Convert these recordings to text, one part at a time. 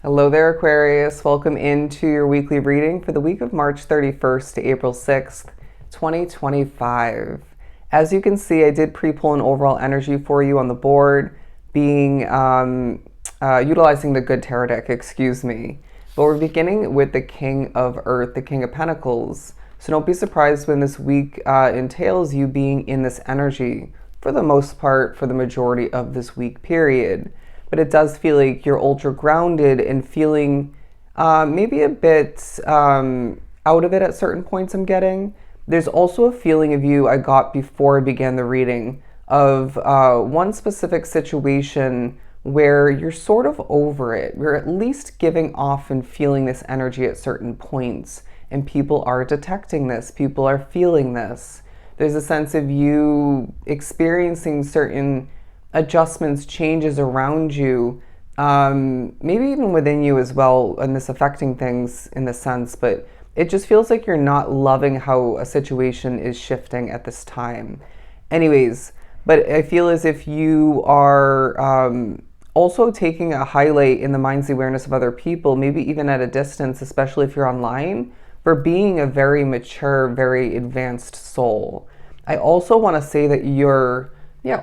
Hello there, Aquarius. Welcome into your weekly reading for the week of March 31st to April 6th, 2025. As you can see, I did pre-pull an overall energy for you on the board, being utilizing the good tarot deck, excuse me. But we're beginning with the King of Earth, the King of Pentacles. So don't be surprised when this week entails you being in this energy for the most part, for the majority of this week period. But it does feel like you're ultra grounded and feeling maybe a bit out of it at certain points. I'm getting. There's also a feeling of you I got before I began the reading of one specific situation where you're sort of over it. You're at least giving off and feeling this energy at certain points. And people are detecting this. People are feeling this. There's a sense of you experiencing certain adjustments, changes around you, maybe even within you as well, and this affecting things in this sense, but it just feels like you're not loving how a situation is shifting at this time. Anyways, but I feel as if you are also taking a highlight in the mind's awareness of other people, maybe even at a distance, especially if you're online, for being a very mature, very advanced soul. I also want to say that you're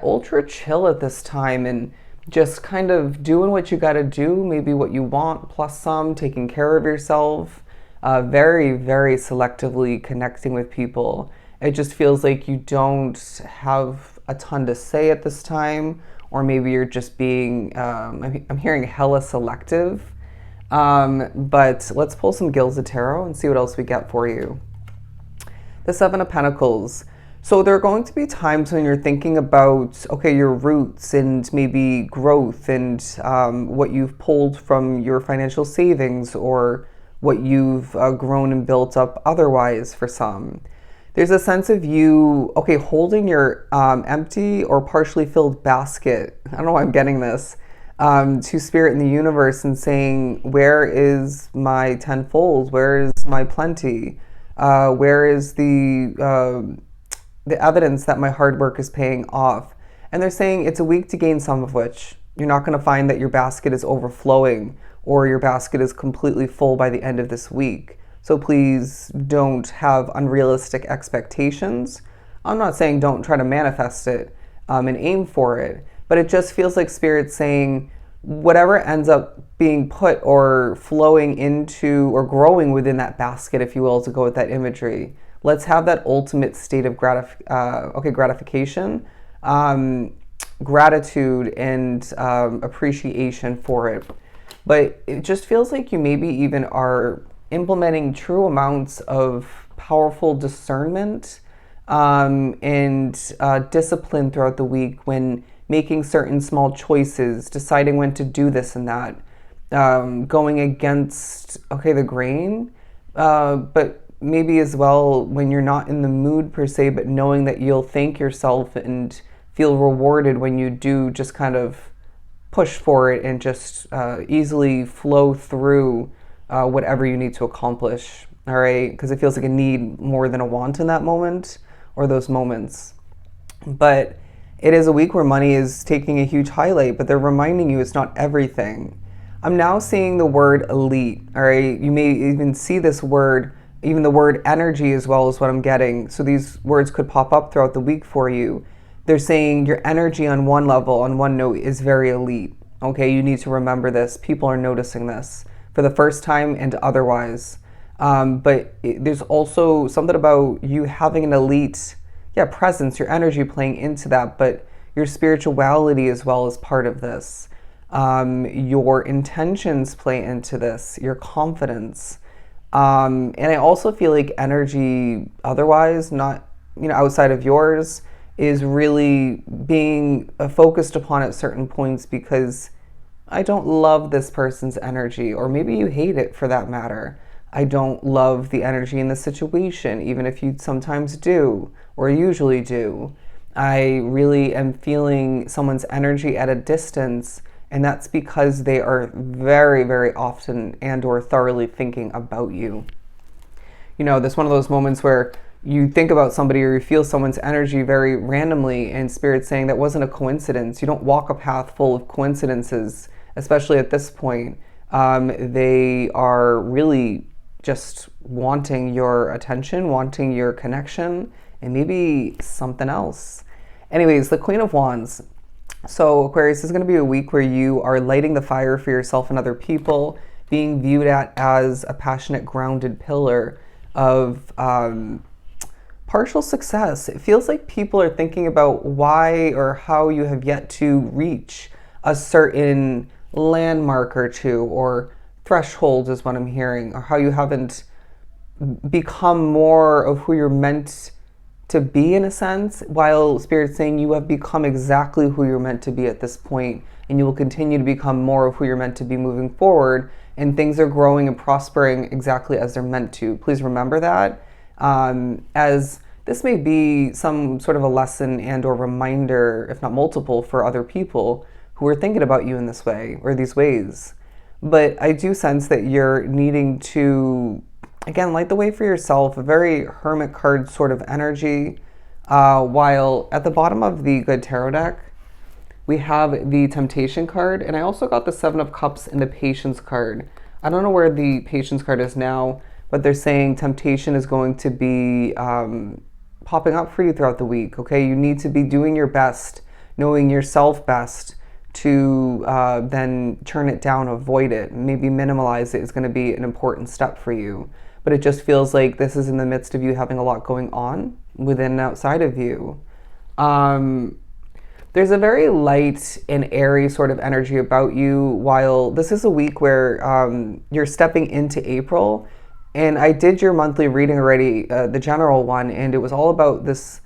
ultra chill at this time and just kind of doing what you got to do, maybe what you want, plus some, taking care of yourself, very, very selectively connecting with people. It just feels like you don't have a ton to say at this time, or maybe you're just being, I'm hearing hella selective. But let's pull some Gills of Tarot and see what else we get for you. The Seven of Pentacles. So there are going to be times when you're thinking about, okay, your roots and maybe growth and what you've pulled from your financial savings or what you've grown and built up otherwise for some. There's a sense of you, okay, holding your empty or partially filled basket. I don't know why I'm getting this. To Spirit in the universe and saying, where is my tenfold? Where is my plenty? Where is the evidence that my hard work is paying off? And they're saying it's a week to gain some of which. You're not going to find that your basket is overflowing or your basket is completely full by the end of this week. So please don't have unrealistic expectations. I'm not saying don't try to manifest it and aim for it, but it just feels like Spirit's saying whatever ends up being put or flowing into or growing within that basket, if you will, to go with that imagery. Let's have that ultimate state of gratification, gratitude, and appreciation for it. But it just feels like you maybe even are implementing true amounts of powerful discernment and discipline throughout the week when making certain small choices, deciding when to do this and that, going against, the grain, but maybe as well when you're not in the mood per se, but knowing that you'll thank yourself and feel rewarded when you do just kind of push for it and just easily flow through whatever you need to accomplish, all right? Because it feels like a need more than a want in that moment or those moments. But it is a week where money is taking a huge highlight, but they're reminding you it's not everything. I'm now seeing the word elite, all right? You may even see this word, even the word energy as well as what I'm getting. So these words could pop up throughout the week for you. They're saying your energy on one level, on one note, is very elite. Okay, you need to remember this. People are noticing this for the first time and otherwise. But there's also something about you having an elite presence, your energy playing into that, but your spirituality as well as part of this. Your intentions play into this, your confidence. And I also feel like energy otherwise, not, outside of yours, is really being focused upon at certain points because I don't love this person's energy, or maybe you hate it for that matter. I don't love the energy in the situation, even if you sometimes do, or usually do. I really am feeling someone's energy at a distance, and that's because they are very, very often and or thoroughly thinking about you. That's one of those moments where you think about somebody or you feel someone's energy very randomly, and Spirit's saying that wasn't a coincidence. You don't walk a path full of coincidences, especially at this point. They are really just wanting your attention, wanting your connection, and maybe something else. Anyways, the Queen of Wands. So, Aquarius, is going to be a week where you are lighting the fire for yourself and other people, being viewed at as a passionate, grounded pillar of partial success. It feels like people are thinking about why or how you have yet to reach a certain landmark or two, or threshold is what I'm hearing, or how you haven't become more of who you're meant to be in a sense, while Spirit's saying you have become exactly who you're meant to be at this point, and you will continue to become more of who you're meant to be moving forward, and things are growing and prospering exactly as they're meant to. Please remember that, as this may be some sort of a lesson and or reminder, if not multiple, for other people who are thinking about you in this way or these ways. But I do sense that you're needing to, again, light the way for yourself, a very hermit card sort of energy, while at the bottom of the Good Tarot deck, we have the Temptation card, and I also got the Seven of Cups and the Patience card. I don't know where the Patience card is now, but they're saying temptation is going to be popping up for you throughout the week, okay? You need to be doing your best, knowing yourself best, to then turn it down, avoid it, maybe minimalize it is going to be an important step for you. But it just feels like this is in the midst of you having a lot going on within and outside of you. There's a very light and airy sort of energy about you, while this is a week where you're stepping into April. And I did your monthly reading already, the general one, and it was all about this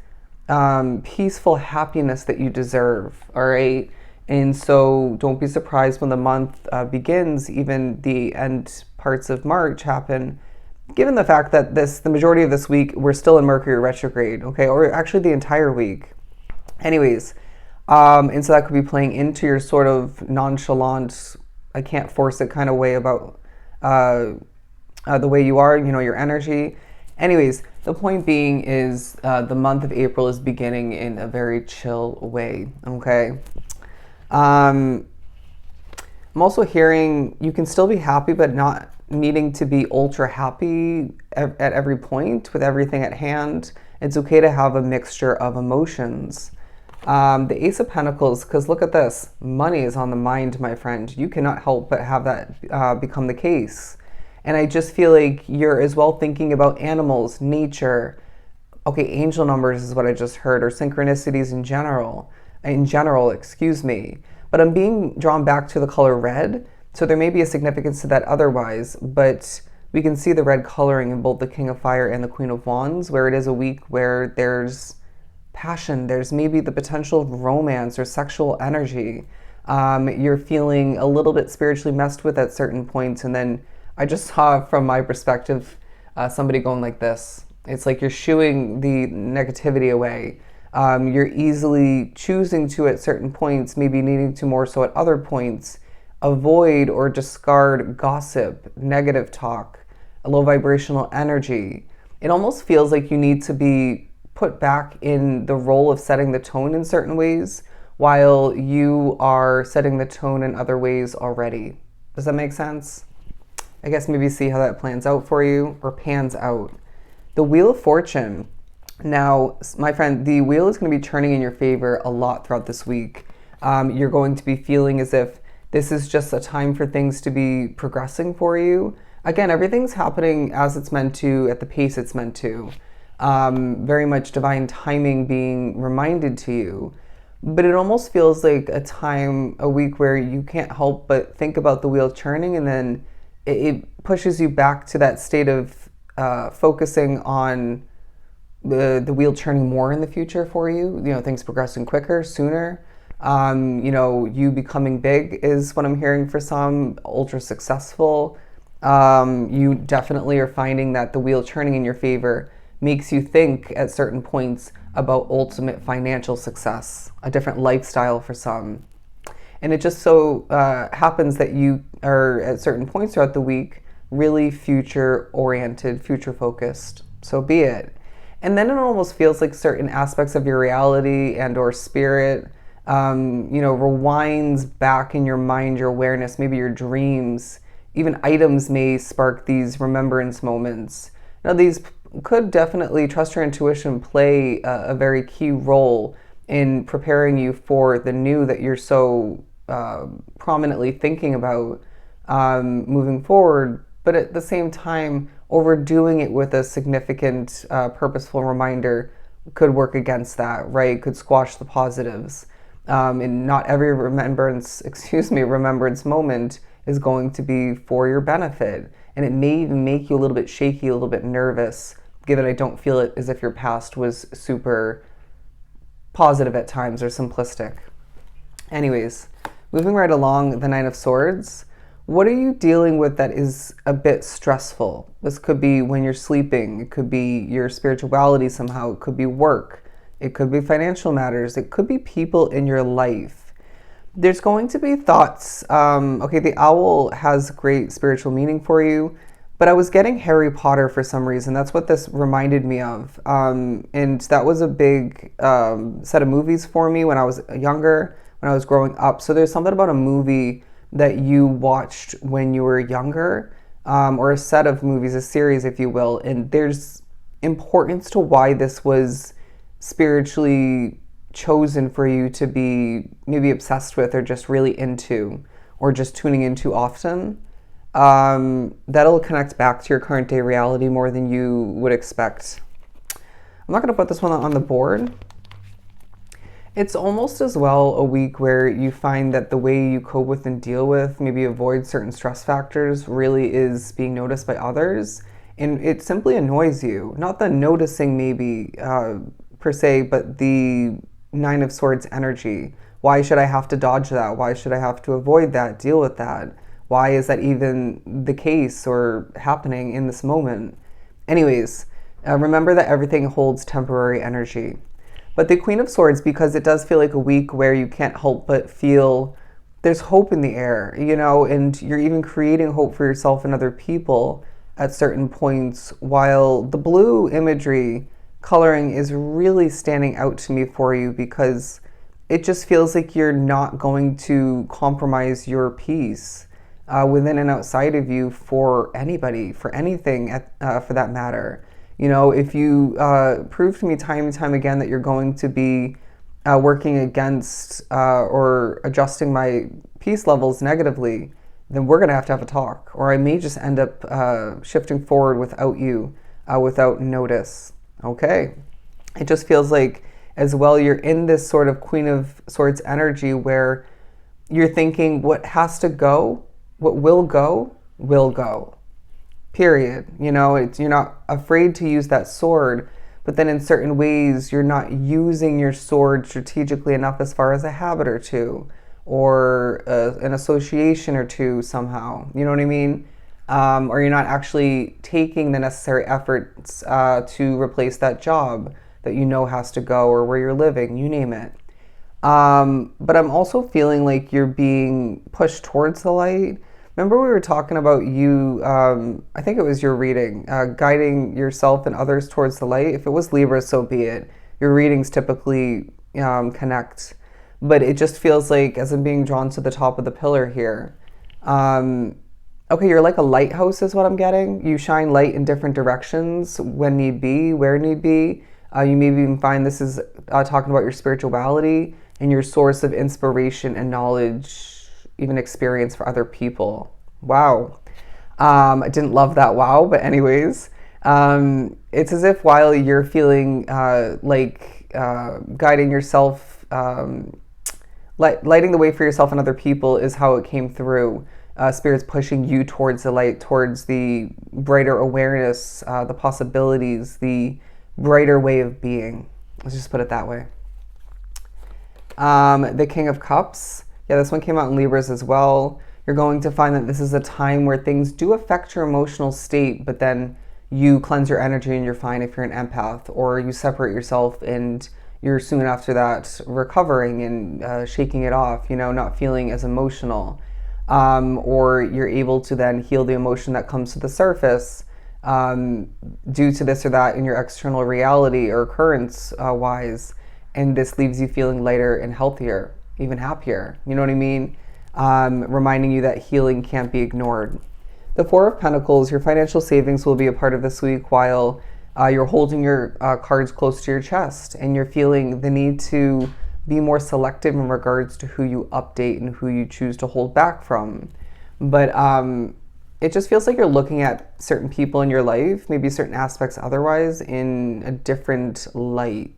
peaceful happiness that you deserve, all right? And so don't be surprised when the month begins, even the end parts of March happen, given the fact that the majority of this week, we're still in Mercury retrograde, okay? Or actually the entire week. Anyways, and so that could be playing into your sort of nonchalant, I can't force it kind of way about the way you are, your energy. Anyways, the point being is the month of April is beginning in a very chill way, okay? I'm also hearing you can still be happy, but not needing to be ultra happy at every point with everything at hand. It's okay to have a mixture of emotions. The Ace of Pentacles, because look at this, money is on the mind, my friend. You cannot help but have that become the case. And I just feel like you're as well thinking about animals, nature, okay, angel numbers is what I just heard, or synchronicities in general, excuse me. But I'm being drawn back to the color red, so there may be a significance to that otherwise, but we can see the red coloring in both the King of Fire and the Queen of Wands, where it is a week where there's passion, there's maybe the potential of romance or sexual energy. You're feeling a little bit spiritually messed with at certain points, and then I just saw from my perspective somebody going like this. It's like you're shooing the negativity away. You're easily choosing to, at certain points, maybe needing to more so at other points, avoid or discard gossip, negative talk, a low vibrational energy. It almost feels like you need to be put back in the role of setting the tone in certain ways while you are setting the tone in other ways already. Does that make sense? I guess maybe see how that plans out for you, or pans out. The Wheel of Fortune. Now, my friend, the wheel is going to be turning in your favor a lot throughout this week. You're going to be feeling as if this is just a time for things to be progressing for you. Again, everything's happening as it's meant to, at the pace it's meant to. Very much divine timing being reminded to you. But it almost feels like a week where you can't help but think about the wheel turning, and then it pushes you back to that state of focusing on the wheel turning more in the future for you, things progressing quicker, sooner. You becoming big is what I'm hearing for some, ultra successful. You definitely are finding that the wheel turning in your favor makes you think at certain points about ultimate financial success, a different lifestyle for some. And it just so happens that you are at certain points throughout the week really future oriented, future focused. So be it. And then it almost feels like certain aspects of your reality and or spirit, rewinds back in your mind, your awareness, maybe your dreams, even items may spark these remembrance moments. Now, these could definitely, trust your intuition, play a very key role in preparing you for the new that you're so prominently thinking about moving forward. But at the same time, overdoing it with a significant, purposeful reminder could work against that, right? Could squash the positives. And not every remembrance moment is going to be for your benefit. And it may even make you a little bit shaky, a little bit nervous, given I don't feel it as if your past was super positive at times or simplistic. Anyways, moving right along, the Nine of Swords. What are you dealing with that is a bit stressful? This could be when you're sleeping. It could be your spirituality somehow. It could be work. It could be financial matters. It could be people in your life. There's going to be thoughts. Okay, the owl has great spiritual meaning for you, but I was getting Harry Potter for some reason. That's what this reminded me of. And that was a big set of movies for me when I was younger, when I was growing up. So there's something about a movie that you watched when you were younger, or a set of movies, a series, if you will. And there's importance to why this was spiritually chosen for you to be maybe obsessed with or just really into or just tuning into often. That'll connect back to your current day reality more than you would expect. I'm not going to put this one on the board. It's almost as well a week where you find that the way you cope with and deal with, maybe avoid certain stress factors, really is being noticed by others. And it simply annoys you. Not the noticing maybe per se, but the Nine of Swords energy. Why should I have to dodge that? Why should I have to avoid that, deal with that? Why is that even the case or happening in this moment? Anyways, remember that everything holds temporary energy. But the Queen of Swords, because it does feel like a week where you can't help but feel there's hope in the air, you know, and you're even creating hope for yourself and other people at certain points, while the blue imagery coloring is really standing out to me for you because it just feels like you're not going to compromise your peace within and outside of you for anybody, for anything for that matter. You know, if you prove to me time and time again that you're going to be working against or adjusting my peace levels negatively, then we're going to have a talk. Or I may just end up shifting forward without you, without notice. Okay. It just feels like as well you're in this sort of Queen of Swords energy where you're thinking what has to go, what will go, will go. Period. You know, you're not afraid to use that sword, but then in certain ways you're not using your sword strategically enough as far as a habit or two, or an association or two somehow. You know what I mean? Or you're not actually taking the necessary efforts to replace that job that you know has to go, or where you're living, you name it. But I'm also feeling like you're being pushed towards the light. Remember we were talking about you, I think it was your reading, guiding yourself and others towards the light. If it was Libra, so be it. Your readings typically connect. But it just feels like, as I'm being drawn to the top of the pillar here, okay, you're like a lighthouse is what I'm getting. You shine light in different directions when need be, where need be. You maybe even find this is talking about your spirituality and your source of inspiration and knowledge, even experience for other people. Wow. I didn't love that wow, but anyways, it's as if while you're feeling like guiding yourself, lighting the way for yourself and other people is how it came through. Spirit's pushing you towards the light, towards the brighter awareness, the possibilities, the brighter way of being. Let's just put it that way. The King of Cups. Yeah, this one came out in Libras as well. You're going to find that this is a time where things do affect your emotional state, but then you cleanse your energy and you're fine if you're an empath, or you separate yourself and you're soon after that recovering and shaking it off, you know, not feeling as emotional. Or you're able to then heal the emotion that comes to the surface due to this or that in your external reality or occurrence wise, and this leaves you feeling lighter and healthier, even happier. You know what I mean? Reminding you that healing can't be ignored. The Four of Pentacles, your financial savings will be a part of this week while you're holding your cards close to your chest and you're feeling the need to be more selective in regards to who you update and who you choose to hold back from. But it just feels like you're looking at certain people in your life, maybe certain aspects otherwise, in a different light,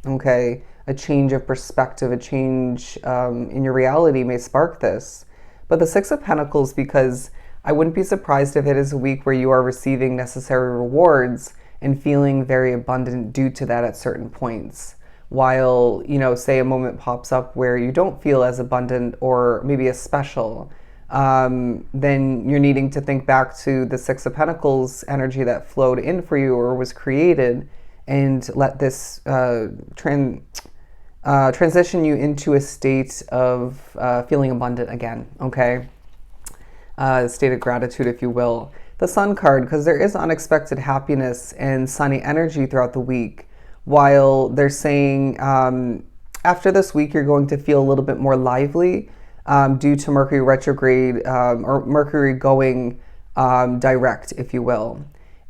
okay? A change of perspective, a change in your reality may spark this. But the Six of Pentacles, because I wouldn't be surprised if it is a week where you are receiving necessary rewards and feeling very abundant due to that at certain points. While, say a moment pops up where you don't feel as abundant or maybe as special, then you're needing to think back to the Six of Pentacles energy that flowed in for you or was created and let this transition you into a state of feeling abundant again, okay? A state of gratitude, if you will. The Sun card, because there is unexpected happiness and sunny energy throughout the week, while they're saying after this week you're going to feel a little bit more lively due to Mercury retrograde or Mercury going direct, if you will,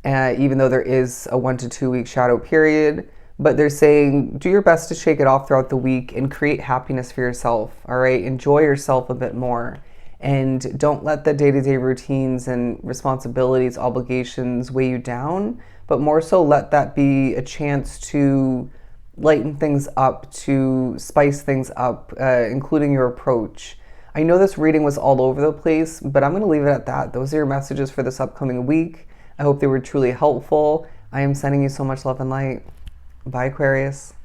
even though there is a 1 to 2 week shadow period. But they're saying do your best to shake it off throughout the week and create happiness for yourself, all right? Enjoy yourself a bit more. And don't let the day-to-day routines and responsibilities, obligations weigh you down, but more so let that be a chance to lighten things up, to spice things up, including your approach. I know this reading was all over the place, but I'm going to leave it at that. Those are your messages for this upcoming week. I hope they were truly helpful. I am sending you so much love and light. Bye, Aquarius.